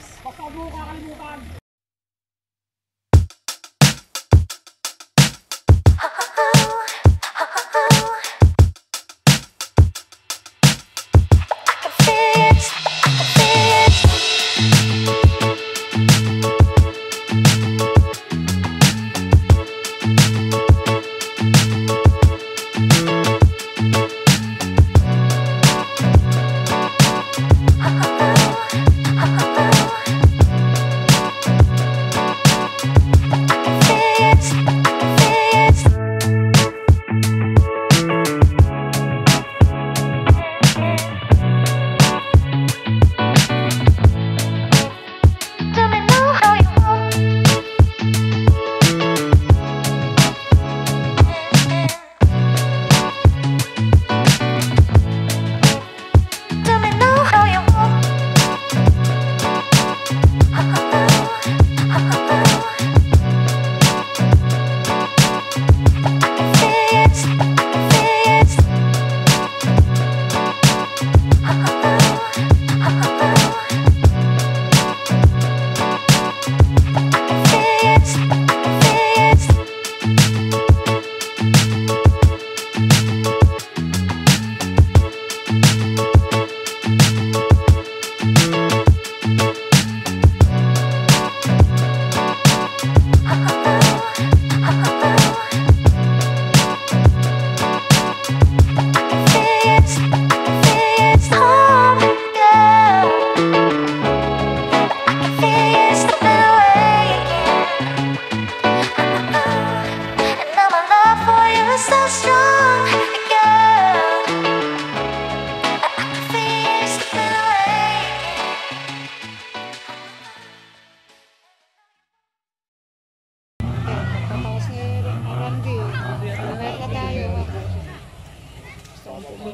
bukas. Basta mo kakalimutan.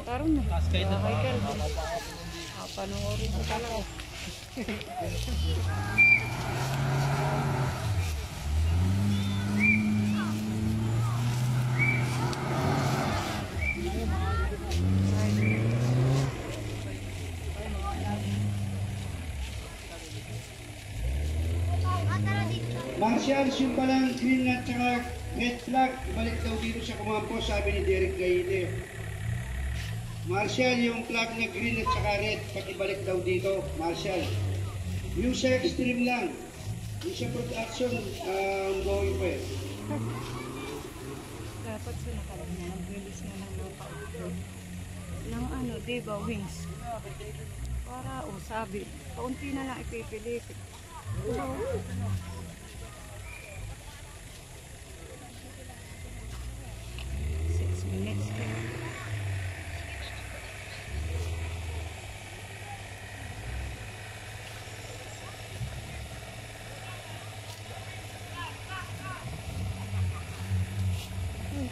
Karon na. Panoorin ko talaga. Marshals, yung palang green at saka red flag, balik daw dito sa kumampo, sabi ni Derek Gaide. Marshal, yung flag na green at saka red, pakibalik daw dito, Marshal. Yung sa extreme lang, yung sa production, ongoing pa eh. Dapat sila kalang mag-release na ng mga pa-upload ng ano, diba, wings. Para, sabi, kaunti na lang ipipilit.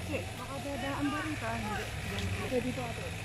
Okay, makadadaan ba rin ka? Hindi. Pwede dito ato.